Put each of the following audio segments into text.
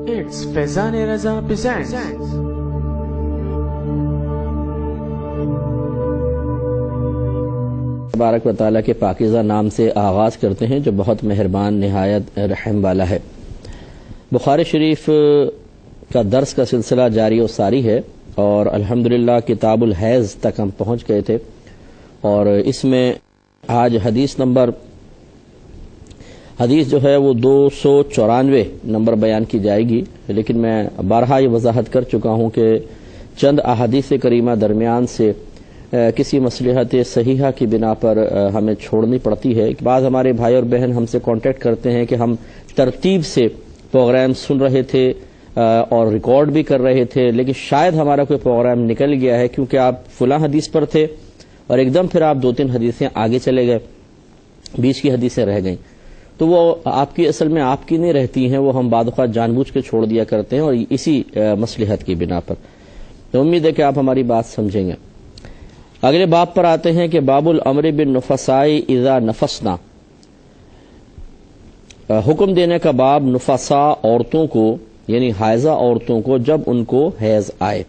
It's Faizan Raza presents. تبارک و تعالیٰ کے پاکیزہ نام سے آغاز کرتے ہیں جو بہت مہربان نہایت رحم والا ہے۔ بخاری شریف کا درس کا سلسلہ جاری و ساری ہے اور الحمدللہ کتاب الحیض تک ہم پہنچ گئے تھے، اور اس میں آج حدیث جو ہے وہ 294 نمبر بیان کی جائے گی، لیکن میں بارہا یہ وضاحت کر چکا ہوں کہ چند احادیث کریمہ درمیان سے کسی مصلحت صحیحہ کی بنا پر ہمیں چھوڑنی پڑتی ہے۔ بعض ہمارے بھائی اور بہن ہم سے کانٹیکٹ کرتے ہیں کہ ہم ترتیب سے پروگرام سن رہے تھے اور ریکارڈ بھی کر رہے تھے، لیکن شاید ہمارا کوئی پروگرام نکل گیا ہے کیونکہ آپ فلاں حدیث پر تھے اور ایک دم پھر آپ 2-3 حدیثیں آگے چلے گئے، بیچ کی حدیثیں رہ گئیں، تو وہ آپ کی اصل میں آپ کی نہیں رہتی ہیں، وہ ہم بعض اوقات جان بوجھ کے چھوڑ دیا کرتے ہیں اور اسی مصلحت کی بنا پر۔ تو امید ہے کہ آپ ہماری بات سمجھیں گے۔ اگلے باب پر آتے ہیں کہ باب الامر بالنفساء اذا نفسنا، حکم دینے کا باب نفساء عورتوں کو یعنی حائضہ عورتوں کو جب ان کو حیض آئے۔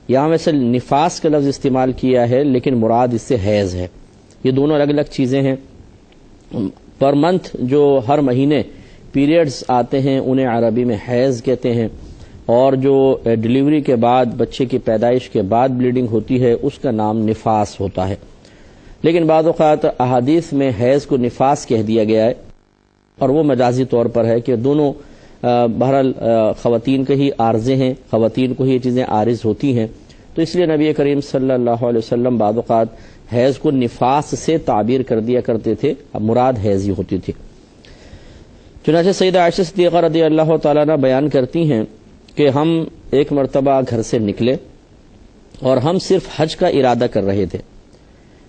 یہاں ویسے نفاس کا لفظ استعمال کیا ہے لیکن مراد اس سے حیض ہے، یہ دونوں الگ الگ چیزیں ہیں۔ پر منتھ جو ہر مہینے پیریڈز آتے ہیں انہیں عربی میں حیض کہتے ہیں، اور جو ڈیلیوری کے بعد بچے کی پیدائش کے بعد بلیڈنگ ہوتی ہے اس کا نام نفاس ہوتا ہے، لیکن بعض اوقات احادیث میں حیض کو نفاس کہہ دیا گیا ہے، اور وہ مجازی طور پر ہے کہ دونوں بہرحال خواتین کے ہی عارضے ہیں، خواتین کو ہی یہ چیزیں عارض ہوتی ہیں، تو اس لیے نبی کریم صلی اللہ علیہ وسلم بعض اوقات حیض کو نفاس سے تعبیر کر دیا کرتے تھے، مراد حیض ہی ہوتی تھی۔ چنانچہ سیدہ عائشہ صدیقہ رضی اللہ تعالیٰ عنہ بیان کرتی ہیں کہ ہم ایک مرتبہ گھر سے نکلے اور ہم صرف حج کا ارادہ کر رہے تھے،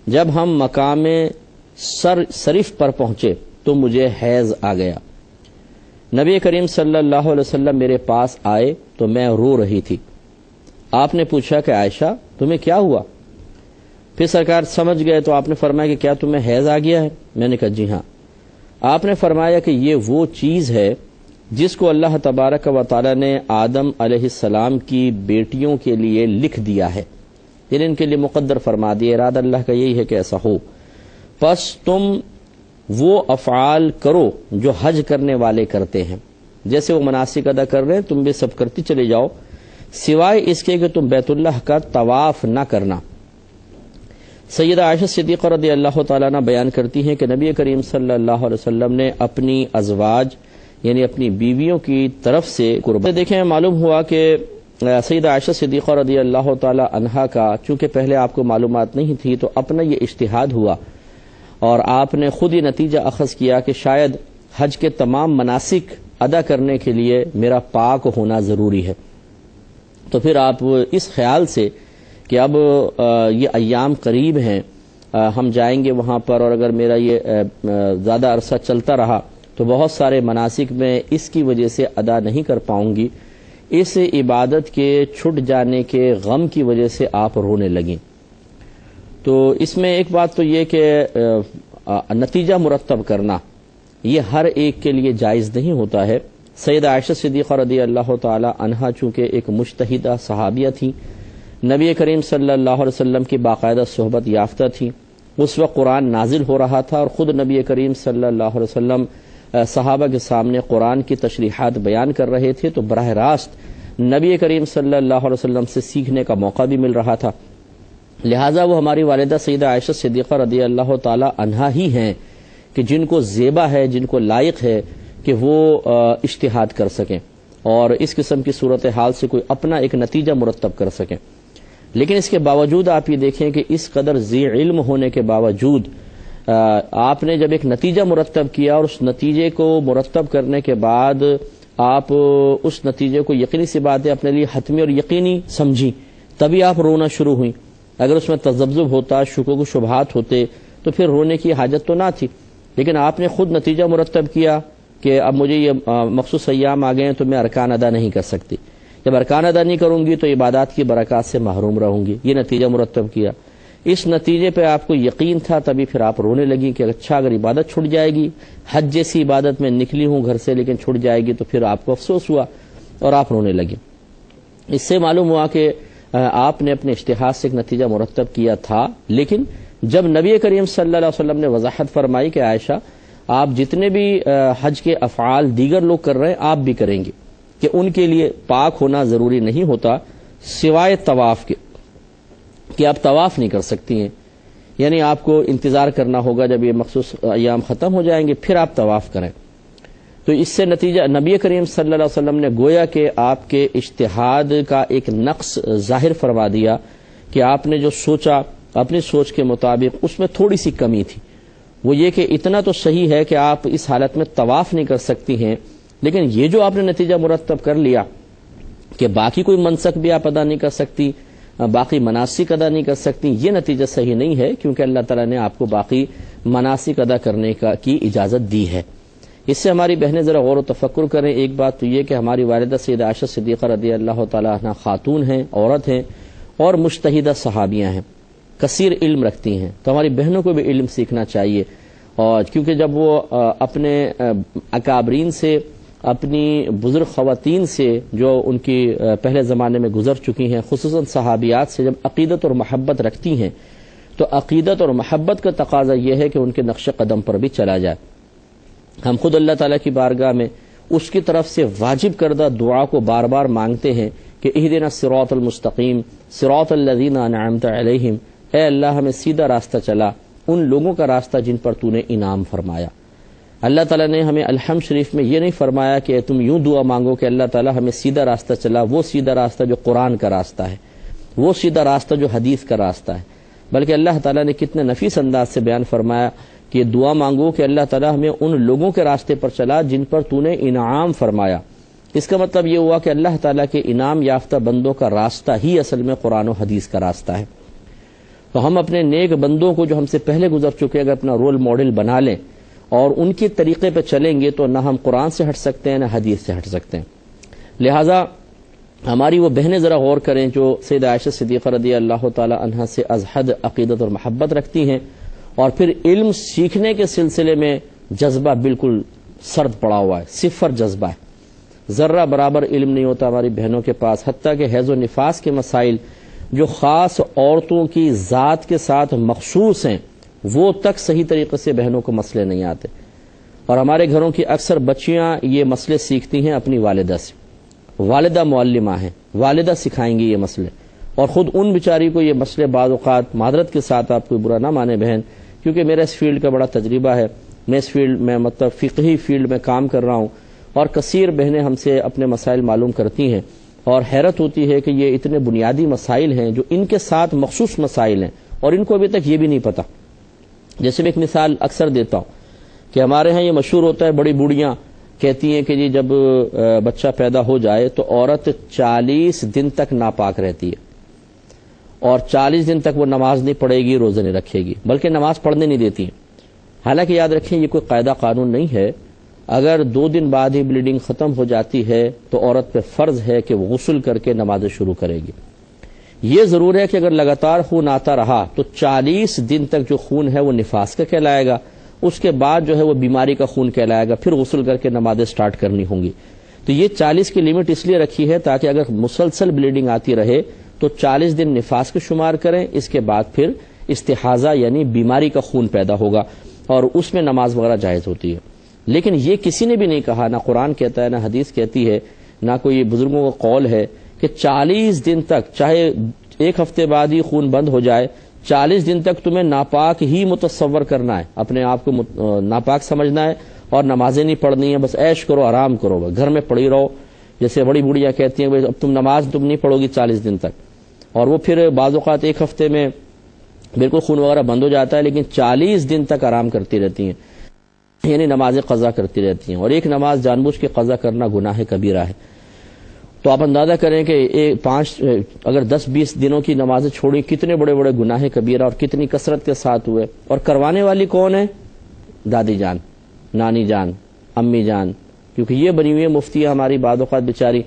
جب ہم مقام صرف پر پہنچے تو مجھے حیض آ گیا۔ نبی کریم صلی اللہ علیہ وسلم میرے پاس آئے تو میں رو رہی تھی۔ آپ نے پوچھا کہ عائشہ تمہیں کیا ہوا؟ پھر سرکار سمجھ گئے تو آپ نے فرمایا کہ کیا تمہیں حیض آ گیا ہے؟ میں نے کہا جی ہاں۔ آپ نے فرمایا کہ یہ وہ چیز ہے جس کو اللہ تبارک و تعالی نے آدم علیہ السلام کی بیٹیوں کے لیے لکھ دیا ہے، یعنی ان کے لیے مقدر فرما دیا، ارادہ اللہ کا یہی ہے کہ ایسا ہو، پس تم وہ افعال کرو جو حج کرنے والے کرتے ہیں، جیسے وہ مناسک ادا کر رہے ہیں تم بھی سب کرتی چلے جاؤ، سوائے اس کے کہ تم بیت اللہ کا طواف نہ کرنا۔ سیدہ عائشہ صدیقہ رضی اللہ تعالیٰ عنہ بیان کرتی ہیں کہ نبی کریم صلی اللہ علیہ وسلم نے اپنی ازواج یعنی اپنی بیویوں کی طرف سے قربت دیکھیں، معلوم ہوا کہ سیدہ عائشہ صدیقہ رضی اللہ تعالیٰ عنہا کا چونکہ پہلے آپ کو معلومات نہیں تھی تو اپنا یہ اجتہاد ہوا اور آپ نے خود یہ نتیجہ اخذ کیا کہ شاید حج کے تمام مناسک ادا کرنے کے لیے میرا پاک ہونا ضروری ہے، تو پھر آپ اس خیال سے کہ اب یہ ایام قریب ہیں، ہم جائیں گے وہاں پر، اور اگر میرا یہ زیادہ عرصہ چلتا رہا تو بہت سارے مناسک میں اس کی وجہ سے ادا نہیں کر پاؤں گی، اس عبادت کے چھٹ جانے کے غم کی وجہ سے آپ رونے لگیں۔ تو اس میں ایک بات تو یہ کہ نتیجہ مرتب کرنا یہ ہر ایک کے لیے جائز نہیں ہوتا ہے۔ سیدہ عائشہ صدیقہ رضی اللہ تعالی عنہا چونکہ ایک مجتہدہ صحابیہ تھیں، نبی کریم صلی اللہ علیہ وسلم کی باقاعدہ صحبت یافتہ تھیں، اس وقت قرآن نازل ہو رہا تھا اور خود نبی کریم صلی اللہ علیہ وسلم صحابہ کے سامنے قرآن کی تشریحات بیان کر رہے تھے، تو براہ راست نبی کریم صلی اللہ علیہ وسلم سے سیکھنے کا موقع بھی مل رہا تھا، لہٰذا وہ ہماری والدہ سیدہ عائشہ صدیقہ رضی اللہ تعالی عنہا ہی ہیں کہ جن کو زیبا ہے، جن کو لائق ہے کہ وہ اجتہاد کر سکیں اور اس قسم کی صورتحال سے کوئی اپنا ایک نتیجہ مرتب کر سکیں۔ لیکن اس کے باوجود آپ یہ دیکھیں کہ اس قدر ذی علم ہونے کے باوجود آپ نے جب ایک نتیجہ مرتب کیا اور اس نتیجے کو مرتب کرنے کے بعد آپ اس نتیجے کو یقینی سی بات ہے اپنے لیے حتمی اور یقینی سمجھی، تبھی آپ رونا شروع ہوئیں۔ اگر اس میں تذبذب ہوتا، شکوک و شبہات ہوتے تو پھر رونے کی حاجت تو نہ تھی، لیکن آپ نے خود نتیجہ مرتب کیا کہ اب مجھے یہ مخصوص ایام آ گئے ہیں تو میں ارکان ادا نہیں کر سکتی، جب ارکان ادا نہیں کروں گی تو عبادات کی برکات سے محروم رہوں گی، یہ نتیجہ مرتب کیا۔ اس نتیجے پہ آپ کو یقین تھا تبھی پھر آپ رونے لگیں کہ اچھا اگر عبادت چھوٹ جائے گی، حج جیسی عبادت میں نکلی ہوں گھر سے لیکن چھوٹ جائے گی، تو پھر آپ کو افسوس ہوا اور آپ رونے لگے۔ اس سے معلوم ہوا کہ آپ نے اپنے اجتہاد سے ایک نتیجہ مرتب کیا تھا، لیکن جب نبی کریم صلی اللہ علیہ وسلم نے وضاحت فرمائی کہ عائشہ آپ جتنے بھی حج کے افعال دیگر لوگ کر رہے ہیں آپ بھی کریں گے، کہ ان کے لیے پاک ہونا ضروری نہیں ہوتا سوائے طواف کے، کہ آپ طواف نہیں کر سکتی ہیں، یعنی آپ کو انتظار کرنا ہوگا جب یہ مخصوص ایام ختم ہو جائیں گے پھر آپ طواف کریں۔ تو اس سے نتیجہ نبی کریم صلی اللہ علیہ وسلم نے گویا کہ آپ کے اجتہاد کا ایک نقص ظاہر فرما دیا کہ آپ نے جو سوچا اپنی سوچ کے مطابق اس میں تھوڑی سی کمی تھی، وہ یہ کہ اتنا تو صحیح ہے کہ آپ اس حالت میں طواف نہیں کر سکتی ہیں، لیکن یہ جو آپ نے نتیجہ مرتب کر لیا کہ باقی کوئی منسک بھی آپ ادا نہیں کر سکتی، باقی مناسک ادا نہیں کر سکتی، یہ نتیجہ صحیح نہیں ہے، کیونکہ اللہ تعالیٰ نے آپ کو باقی مناسک ادا کرنے کی اجازت دی ہے۔ اس سے ہماری بہنیں ذرا غور و تفکر کریں۔ ایک بات تو یہ کہ ہماری والدہ سیدہ عائشہ صدیقہ رضی اللہ تعالیٰ عنہ خاتون ہیں، عورت ہیں اور مجتہدہ صحابیاں ہیں، کثیر علم رکھتی ہیں، تو ہماری بہنوں کو بھی علم سیکھنا چاہیے، اور کیونکہ جب وہ اپنے اکابرین سے، اپنی بزرگ خواتین سے جو ان کی پہلے زمانے میں گزر چکی ہیں، خصوصاً صحابیات سے جب عقیدت اور محبت رکھتی ہیں تو عقیدت اور محبت کا تقاضا یہ ہے کہ ان کے نقش قدم پر بھی چلا جائے۔ ہم خود اللہ تعالیٰ کی بارگاہ میں اس کی طرف سے واجب کردہ دعا کو بار بار مانگتے ہیں کہ اہدنا الصراط المستقیم صراط الذین انعمت علیہم، اے اللہ ہمیں سیدھا راستہ چلا، ان لوگوں کا راستہ جن پر تو نے انعام فرمایا۔ اللہ تعالیٰ نے ہمیں الحمد شریف میں یہ نہیں فرمایا کہ تم یوں دعا مانگو کہ اللہ تعالیٰ ہمیں سیدھا راستہ چلا، وہ سیدھا راستہ جو قرآن کا راستہ ہے، وہ سیدھا راستہ جو حدیث کا راستہ ہے، بلکہ اللہ تعالیٰ نے کتنے نفیس انداز سے بیان فرمایا کہ دعا مانگو کہ اللہ تعالیٰ ہمیں ان لوگوں کے راستے پر چلا جن پر تو نے انعام فرمایا۔ اس کا مطلب یہ ہوا کہ اللہ تعالیٰ کے انعام یافتہ بندوں کا راستہ ہی اصل میں قرآن و حدیث کا راستہ ہے۔ تو ہم اپنے نیک بندوں کو جو ہم سے پہلے گزر چکے اگر اپنا رول ماڈل بنا لیں اور ان کے طریقے پہ چلیں گے تو نہ ہم قرآن سے ہٹ سکتے ہیں نہ حدیث سے ہٹ سکتے ہیں۔ لہٰذا ہماری وہ بہنیں ذرا غور کریں جو سیدہ عائشہ صدیقہ رضی اللہ تعالی عنہا سے از حد عقیدت اور محبت رکھتی ہیں، اور پھر علم سیکھنے کے سلسلے میں جذبہ بالکل سرد پڑا ہوا ہے، صفر جذبہ ہے، ذرہ برابر علم نہیں ہوتا ہماری بہنوں کے پاس، حتیٰ کہ حیض و نفاس کے مسائل جو خاص عورتوں کی ذات کے ساتھ مخصوص ہیں وہ تک صحیح طریقے سے بہنوں کو مسئلے نہیں آتے، اور ہمارے گھروں کی اکثر بچیاں یہ مسئلے سیکھتی ہیں اپنی والدہ سے، والدہ معلمہ ہیں، والدہ سکھائیں گی یہ مسئلے، اور خود ان بیچاری کو یہ مسئلے بعض اوقات معذرت کے ساتھ، آپ کوئی برا نہ مانے بہن، کیونکہ میرا اس فیلڈ کا بڑا تجربہ ہے، میں اس فیلڈ میں مطلب فقہی فیلڈ میں کام کر رہا ہوں، اور کثیر بہنیں ہم سے اپنے مسائل معلوم کرتی ہیں، اور حیرت ہوتی ہے کہ یہ اتنے بنیادی مسائل ہیں جو ان کے ساتھ مخصوص مسائل ہیں اور ان کو ابھی تک یہ بھی نہیں پتہ۔ جیسے میں ایک مثال اکثر دیتا ہوں کہ ہمارے ہاں یہ مشہور ہوتا ہے، بڑی بوڑھیاں کہتی ہیں کہ جی جب بچہ پیدا ہو جائے تو عورت 40 دن تک ناپاک رہتی ہے، اور 40 دن تک وہ نماز نہیں پڑھے گی، روزے نہیں رکھے گی، بلکہ نماز پڑھنے نہیں دیتی ہیں۔ حالانکہ یاد رکھیں یہ کوئی قاعدہ قانون نہیں ہے، اگر 2 دن بعد ہی بلیڈنگ ختم ہو جاتی ہے تو عورت پہ فرض ہے کہ وہ غسل کر کے نمازیں شروع کرے گی۔ یہ ضرور ہے کہ اگر لگاتار خون آتا رہا تو 40 دن تک جو خون ہے وہ نفاس کا کہلائے گا، اس کے بعد جو ہے وہ بیماری کا خون کہلائے گا، پھر غسل کر کے نمازیں سٹارٹ کرنی ہوں گی۔ تو یہ 40 کی لیمٹ اس لیے رکھی ہے تاکہ اگر مسلسل بلیڈنگ آتی رہے تو 40 دن نفاس کے شمار کریں، اس کے بعد پھر استحاضہ یعنی بیماری کا خون پیدا ہوگا اور اس میں نماز وغیرہ جائز ہوتی ہے۔ لیکن یہ کسی نے بھی نہیں کہا، نہ قرآن کہتا ہے نہ حدیث کہتی ہے، نہ کوئی بزرگوں کا قول ہے کہ 40 دن تک، چاہے 1 ہفتے بعد ہی خون بند ہو جائے، 40 دن تک تمہیں ناپاک ہی متصور کرنا ہے، اپنے آپ کو ناپاک سمجھنا ہے اور نمازیں نہیں پڑھنی ہیں، بس عیش کرو، آرام کرو، گھر میں پڑھی رہو۔ جیسے بڑی بوڑھیاں کہتی ہیں اب تم نماز نہیں پڑھو گی 40 دن تک، اور وہ پھر بعض اوقات 1 ہفتے میں بالکل خون وغیرہ بند ہو جاتا ہے، لیکن 40 دن تک آرام کرتی رہتی ہیں، یعنی نمازیں قضا کرتی رہتی ہیں، اور ایک نماز جان بوجھ کے قضا کرنا گناہ کبیرہ ہے۔ تو آپ اندازہ کریں کہ اگر 10-20 دنوں کی نمازیں چھوڑی کتنے بڑے بڑے گناہ کبیرہ اور کتنی کثرت کے ساتھ ہوئے، اور کروانے والی کون ہے؟ دادی جان، نانی جان، امی جان، کیونکہ یہ بنی ہوئی ہے مفتی ہماری بعض اوقات بیچاری،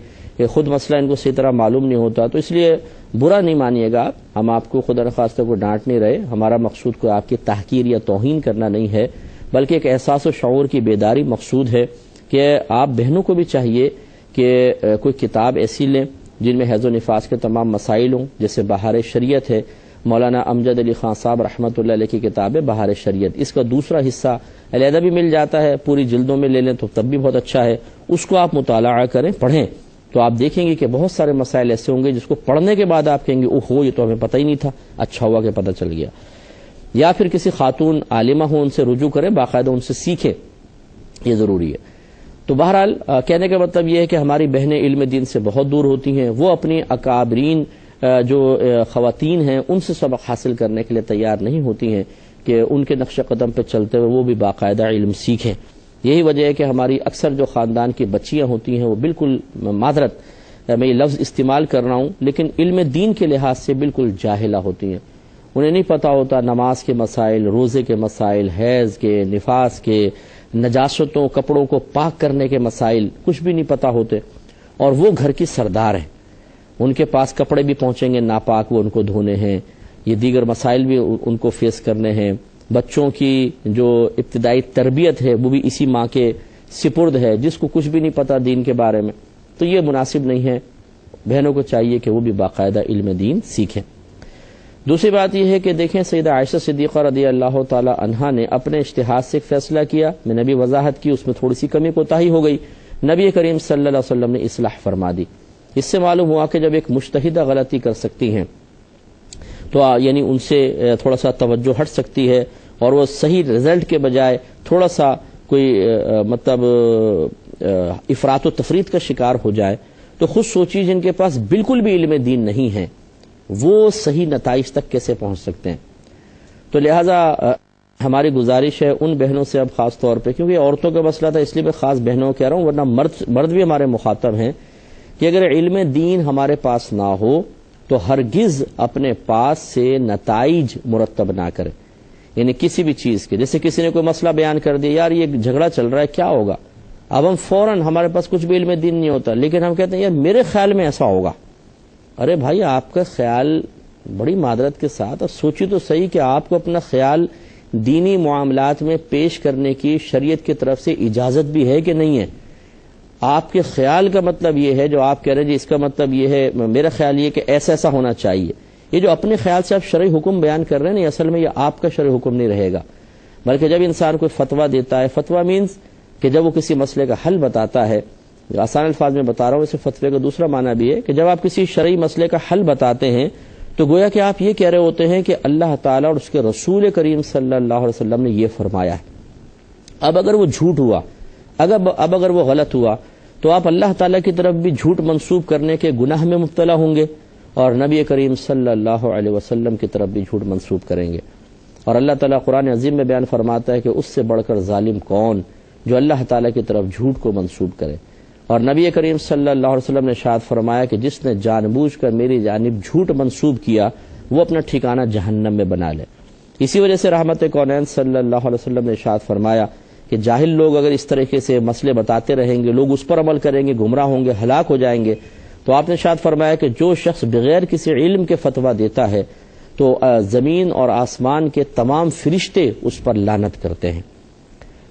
خود مسئلہ ان کو صحیح طرح معلوم نہیں ہوتا، تو اس لیے برا نہیں مانیے گا، ہم آپ کو خدا نخواستہ کو ڈانٹ نہیں رہے، ہمارا مقصود کوئی آپ کی تحقیر یا توہین کرنا نہیں ہے، بلکہ ایک احساس و شعور کی بیداری مقصود ہے کہ آپ بہنوں کو بھی چاہیے کہ کوئی کتاب ایسی لیں جن میں حیض و نفاس کے تمام مسائل ہوں، جیسے بہار شریعت ہے، مولانا امجد علی خان صاحب رحمۃ اللہ علیہ کی کتاب ہے بہار شریعت، اس کا دوسرا حصہ علیحدہ بھی مل جاتا ہے، پوری جلدوں میں لے لیں تو تب بھی بہت اچھا ہے، اس کو آپ مطالعہ کریں، پڑھیں، تو آپ دیکھیں گے کہ بہت سارے مسائل ایسے ہوں گے جس کو پڑھنے کے بعد آپ کہیں گے اوہو یہ تو ہمیں پتہ ہی نہیں تھا، اچھا ہوا کہ پتہ چل گیا۔ یا پھر کسی خاتون عالمہ ہوں، ان سے رجوع کریں، باقاعدہ ان سے سیکھیں، یہ ضروری ہے۔ تو بہرحال کہنے کا مطلب یہ ہے کہ ہماری بہنیں علم دین سے بہت دور ہوتی ہیں، وہ اپنی اکابرین جو خواتین ہیں ان سے سبق حاصل کرنے کے لیے تیار نہیں ہوتی ہیں کہ ان کے نقش قدم پہ چلتے ہوئے وہ بھی باقاعدہ علم سیکھیں۔ یہی وجہ ہے کہ ہماری اکثر جو خاندان کی بچیاں ہوتی ہیں وہ بالکل، معذرت میں یہ لفظ استعمال کر رہا ہوں، لیکن علم دین کے لحاظ سے بالکل جاہلہ ہوتی ہیں، انہیں نہیں پتہ ہوتا نماز کے مسائل، روزے کے مسائل، حیض کے، نفاس کے، نجاستوں، کپڑوں کو پاک کرنے کے مسائل کچھ بھی نہیں پتہ ہوتے، اور وہ گھر کی سردار ہیں، ان کے پاس کپڑے بھی پہنچیں گے ناپاک، وہ ان کو دھونے ہیں، یہ دیگر مسائل بھی ان کو فیس کرنے ہیں، بچوں کی جو ابتدائی تربیت ہے وہ بھی اسی ماں کے سپرد ہے جس کو کچھ بھی نہیں پتہ دین کے بارے میں، تو یہ مناسب نہیں ہے۔ بہنوں کو چاہیے کہ وہ بھی باقاعدہ علم دین سیکھیں۔ دوسری بات یہ ہے کہ دیکھیں سیدہ عائشہ صدیقہ رضی اللہ تعالی عنہا نے اپنے اجتہاد سے ایک فیصلہ کیا، میں نے بھی وضاحت کی، اس میں تھوڑی سی کمی کوتاہی ہو گئی، نبی کریم صلی اللہ علیہ وسلم نے اصلاح فرما دی۔ اس سے معلوم ہوا کہ جب ایک مجتہدہ غلطی کر سکتی ہیں تو یعنی ان سے تھوڑا سا توجہ ہٹ سکتی ہے، اور وہ صحیح رزلٹ کے بجائے تھوڑا سا کوئی مطلب افراط و تفریط کا شکار ہو جائے، تو خود سوچیے جن کے پاس بالکل بھی علم دین نہیں ہے وہ صحیح نتائج تک کیسے پہنچ سکتے ہیں۔ تو لہٰذا ہماری گزارش ہے ان بہنوں سے اب خاص طور پہ، کیونکہ عورتوں کا مسئلہ تھا اس لیے میں خاص بہنوں کہہ رہا ہوں، ورنہ مرد بھی ہمارے مخاطب ہیں، کہ اگر علم دین ہمارے پاس نہ ہو تو ہرگز اپنے پاس سے نتائج مرتب نہ کریں، یعنی کسی بھی چیز کے، جیسے کسی نے کوئی مسئلہ بیان کر دیا، یار یہ جھگڑا چل رہا ہے کیا ہوگا، اب ہم فوراً، ہمارے پاس کچھ بھی علم دین نہیں ہوتا لیکن ہم کہتے ہیں یار میرے خیال میں ایسا ہوگا۔ ارے بھائی آپ کا خیال بڑی معذرت کے ساتھ، اور سوچی تو صحیح کہ آپ کو اپنا خیال دینی معاملات میں پیش کرنے کی شریعت کی طرف سے اجازت بھی ہے کہ نہیں ہے؟ آپ کے خیال کا مطلب یہ ہے، جو آپ کہہ رہے ہیں جی اس کا مطلب یہ ہے، میرا خیال یہ کہ ایسا ایسا ہونا چاہیے، یہ جو اپنے خیال سے آپ شرعی حکم بیان کر رہے ہیں نا، اصل میں یہ آپ کا شرعی حکم نہیں رہے گا، بلکہ جب انسان کوئی فتویٰ دیتا ہے، فتویٰ مینز کہ جب وہ کسی مسئلے کا حل بتاتا ہے، آسان الفاظ میں بتا رہا ہوں، اسے فتوے کا دوسرا معنی بھی ہے کہ جب آپ کسی شرعی مسئلے کا حل بتاتے ہیں تو گویا کہ آپ یہ کہہ رہے ہوتے ہیں کہ اللہ تعالیٰ اور اس کے رسول کریم صلی اللہ علیہ وسلم نے یہ فرمایا ہے۔ اب اگر وہ جھوٹ ہوا، اب اگر وہ غلط ہوا تو آپ اللہ تعالیٰ کی طرف بھی جھوٹ منسوب کرنے کے گناہ میں مبتلا ہوں گے، اور نبی کریم صلی اللہ علیہ وسلم کی طرف بھی جھوٹ منسوب کریں گے، اور اللہ تعالیٰ قرآن عظیم میں بیان فرماتا ہے کہ اس سے بڑھ کر ظالم کون جو اللہ تعالیٰ کی طرف جھوٹ کو منسوب کرے، اور نبی کریم صلی اللہ علیہ وسلم نے ارشاد فرمایا کہ جس نے جان بوجھ کر میری جانب جھوٹ منسوب کیا وہ اپنا ٹھکانہ جہنم میں بنا لے۔ اسی وجہ سے رحمت کونین صلی اللہ علیہ وسلم نے ارشاد فرمایا کہ جاہل لوگ اگر اس طریقے سے مسئلے بتاتے رہیں گے، لوگ اس پر عمل کریں گے، گمراہ ہوں گے، ہلاک ہو جائیں گے، تو آپ نے ارشاد فرمایا کہ جو شخص بغیر کسی علم کے فتویٰ دیتا ہے تو زمین اور آسمان کے تمام فرشتے اس پر لعنت کرتے ہیں۔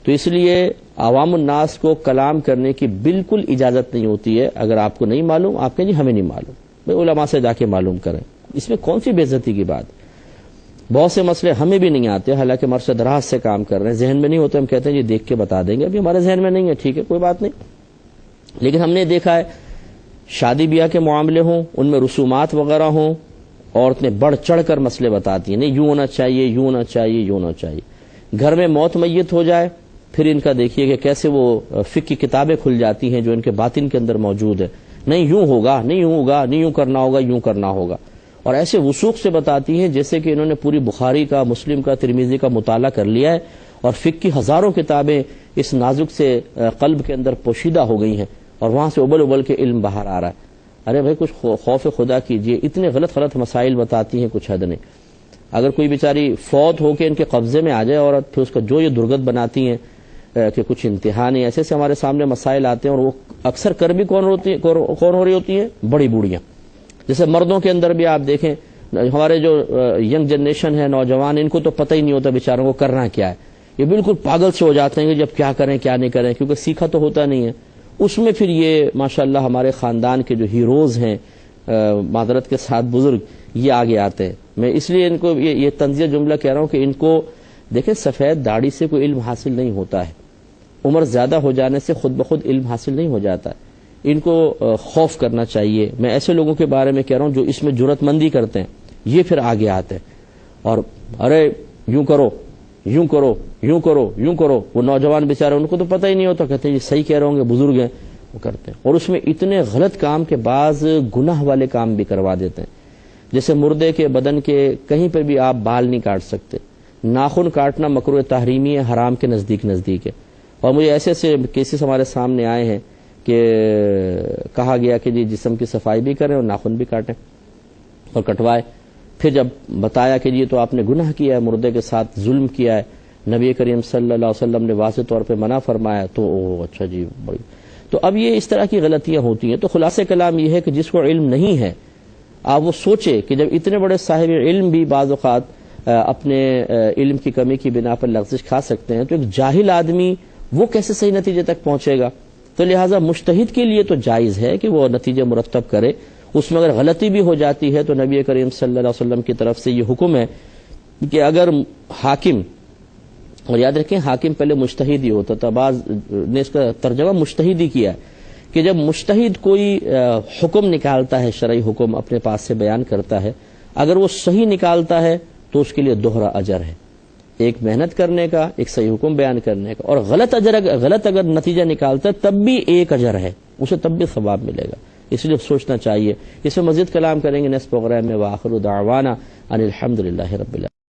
تو اس لیے عوام الناس کو کلام کرنے کی بالکل اجازت نہیں ہوتی ہے۔ اگر آپ کو نہیں معلوم، آپ کہیں جی ہمیں نہیں معلوم، بھئی علماء سے جا کے معلوم کریں، اس میں کون سی بے عزتی کی بات؟ بہت سے مسئلے ہمیں بھی نہیں آتے، حالانکہ مرشد راز سے کام کر رہے ہیں، ذہن میں نہیں ہوتے، ہم کہتے ہیں جی دیکھ کے بتا دیں گے، ابھی ہمارے ذہن میں نہیں ہے، ٹھیک ہے کوئی بات نہیں۔ لیکن ہم نے دیکھا ہے شادی بیاہ کے معاملے ہوں، ان میں رسومات وغیرہ ہوں، عورتیں بڑھ چڑھ کر مسئلے بتاتی ہیں، نہیں یوں ہونا چاہیے، یوں ہونا چاہیے، یوں ہونا چاہیے۔ گھر میں موت میت ہو جائے پھر ان کا دیکھیے کہ کیسے وہ فقہ کی کتابیں کھل جاتی ہیں جو ان کے باطن کے اندر موجود ہے، نہیں یوں ہوگا، نہیں یوں ہوگا، نہیں یوں کرنا ہوگا، یوں کرنا ہوگا، اور ایسے وثوق سے بتاتی ہیں جیسے کہ انہوں نے پوری بخاری کا، مسلم کا، ترمذی کا مطالعہ کر لیا ہے، اور فقہ کی ہزاروں کتابیں اس نازک سے قلب کے اندر پوشیدہ ہو گئی ہیں، اور وہاں سے ابل ابل کے علم باہر آ رہا ہے۔ ارے بھائی کچھ خوف خدا کیجئے، اتنے غلط غلط مسائل بتاتی ہیں کچھ حد نہیں۔ اگر کوئی بیچاری فوت ہو کے ان کے قبضے میں آ جائے عورت، پھر اس کا جو یہ درگت بناتی ہیں کہ کچھ انتہا نہیں، ایسے سے ہمارے سامنے مسائل آتے ہیں، اور وہ اکثر کر بھی کون ہو رہی ہوتی ہیں؟ بڑی بوڑھیاں۔ جیسے مردوں کے اندر بھی آپ دیکھیں، ہمارے جو ینگ جنریشن ہے، نوجوان، ان کو تو پتہ ہی نہیں ہوتا بیچاروں کو کرنا کیا ہے، یہ بالکل پاگل سے ہو جاتے ہیں کہ جب کیا کریں کیا نہیں کریں، کیونکہ سیکھا تو ہوتا نہیں ہے۔ اس میں پھر یہ ماشاءاللہ ہمارے خاندان کے جو ہیروز ہیں معذرت کے ساتھ بزرگ یہ آگے آتے ہیں. میں اس لیے ان کو یہ طنزیہ جملہ کہہ رہا ہوں کہ ان کو دیکھیں سفید داڑھی سے کوئی علم حاصل نہیں ہوتا ہے، عمر زیادہ ہو جانے سے خود بخود علم حاصل نہیں ہو جاتا ہے. ان کو خوف کرنا چاہیے. میں ایسے لوگوں کے بارے میں کہہ رہا ہوں جو اس میں جرأت مندی کرتے ہیں، یہ پھر آگے آتے ہیں اور ارے یوں کرو یوں کرو یوں کرو یوں کرو. وہ نوجوان بیچارے ان کو تو پتہ ہی نہیں ہوتا، کہتے ہیں یہ صحیح کہہ رہے ہوں گے، بزرگ ہیں، وہ کرتے ہیں. اور اس میں اتنے غلط کام کے بعض گناہ والے کام بھی کروا دیتے ہیں. جیسے مردے کے بدن کے کہیں پہ بھی آپ بال نہیں کاٹ سکتے، ناخن کاٹنا مکروہ تحریمی ہے، حرام کے نزدیک ہے. اور مجھے ایسے ایسے کیسز ہمارے سامنے آئے ہیں کہ کہا گیا کہ جی جسم کی صفائی بھی کریں اور ناخن بھی کاٹیں اور کٹوائے. پھر جب بتایا کہ یہ تو آپ نے گناہ کیا ہے، مردے کے ساتھ ظلم کیا ہے، نبی کریم صلی اللہ علیہ وسلم نے واضح طور پہ منع فرمایا، تو اچھا جی بڑی. تو اب یہ اس طرح کی غلطیاں ہوتی ہیں. تو خلاصہ کلام یہ ہے کہ جس کو علم نہیں ہے آپ وہ سوچے کہ جب اتنے بڑے صاحب علم بھی بعض اوقات اپنے علم کی کمی کی بنا پر لغزش کھا سکتے ہیں، تو ایک جاہل آدمی وہ کیسے صحیح نتیجے تک پہنچے گا؟ تو لہٰذا مجتہد کے لیے تو جائز ہے کہ وہ نتیجہ مرتب کرے. اس میں اگر غلطی بھی ہو جاتی ہے تو نبی کریم صلی اللہ علیہ وسلم کی طرف سے یہ حکم ہے کہ اگر حاکم، اور یاد رکھیں حاکم پہلے مجتہد ہی ہوتا تھا، بعض نے اس کا ترجمہ مجتہد ہی کیا ہے کہ جب مجتہد کوئی حکم نکالتا ہے، شرعی حکم اپنے پاس سے بیان کرتا ہے، اگر وہ صحیح نکالتا ہے تو اس کے لیے دوہرا اجر ہے، ایک محنت کرنے کا، ایک صحیح حکم بیان کرنے کا. اور غلط اگر نتیجہ نکالتا ہے تب بھی ایک اجر ہے، اسے تب بھی ثواب ملے گا. اس لیے سوچنا چاہیے. اس میں مزید کلام کریں گے نیکسٹ پروگرام میں. وآخر دعوانا ان الحمدللہ رب العالمین.